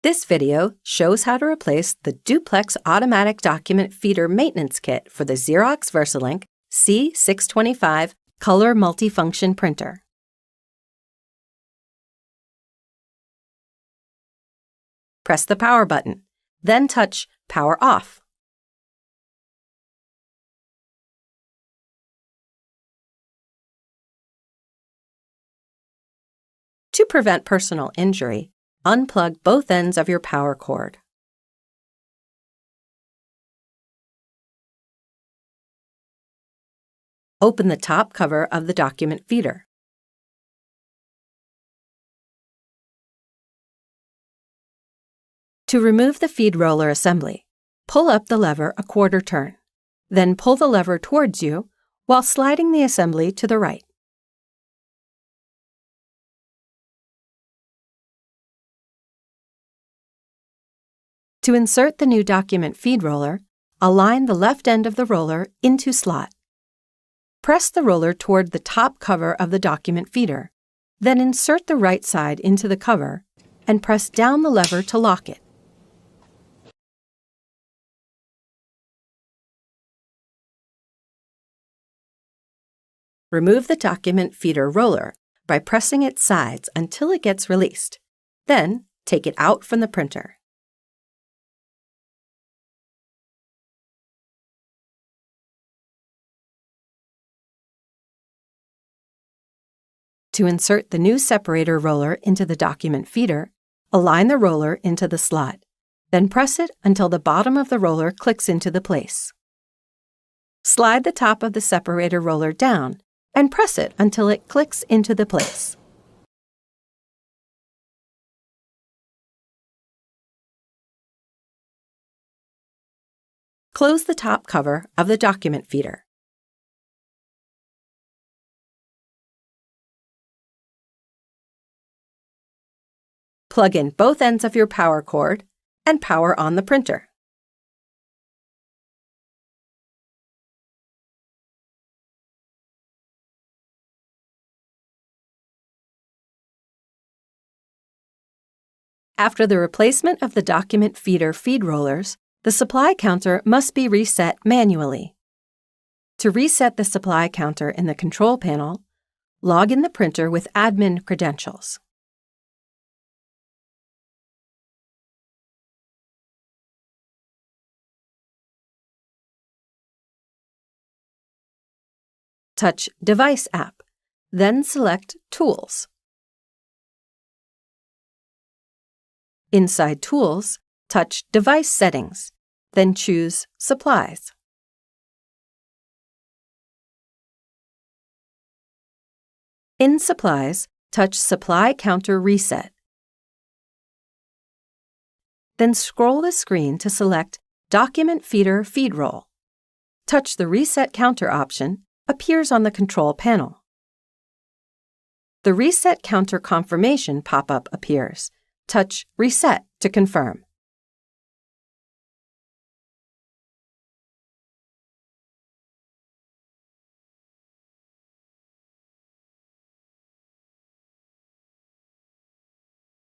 This video shows how to replace the duplex automatic document feeder maintenance kit for the Xerox Versalink C625 color multifunction printer. Press the power button, then touch Power Off. To prevent personal injury, unplug both ends of your power cord. Open the top cover of the document feeder. To remove the feed roller assembly, pull up the lever a quarter turn. Then pull the lever towards you while sliding the assembly to the right. To insert the new document feed roller, align the left end of the roller into slot. Press the roller toward the top cover of the document feeder, then insert the right side into the cover and press down the lever to lock it. Remove the document feeder roller by pressing its sides until it gets released. Then, take it out from the printer. To insert the new separator roller into the document feeder, align the roller into the slot. Then press it until the bottom of the roller clicks into the place. Slide the top of the separator roller down and press it until it clicks into the place. Close the top cover of the document feeder. Plug in both ends of your power cord and power on the printer. After the replacement of the document feeder feed rollers, the supply counter must be reset manually. To reset the supply counter in the control panel, log in the printer with admin credentials. Touch Device app, then select Tools. Inside Tools, touch Device Settings, then choose Supplies. In Supplies, touch Supply Counter Reset. Then scroll the screen to select Document Feeder Feed Roll. Touch the Reset Counter option appears on the control panel. The Reset Counter confirmation pop-up appears. Touch Reset to confirm.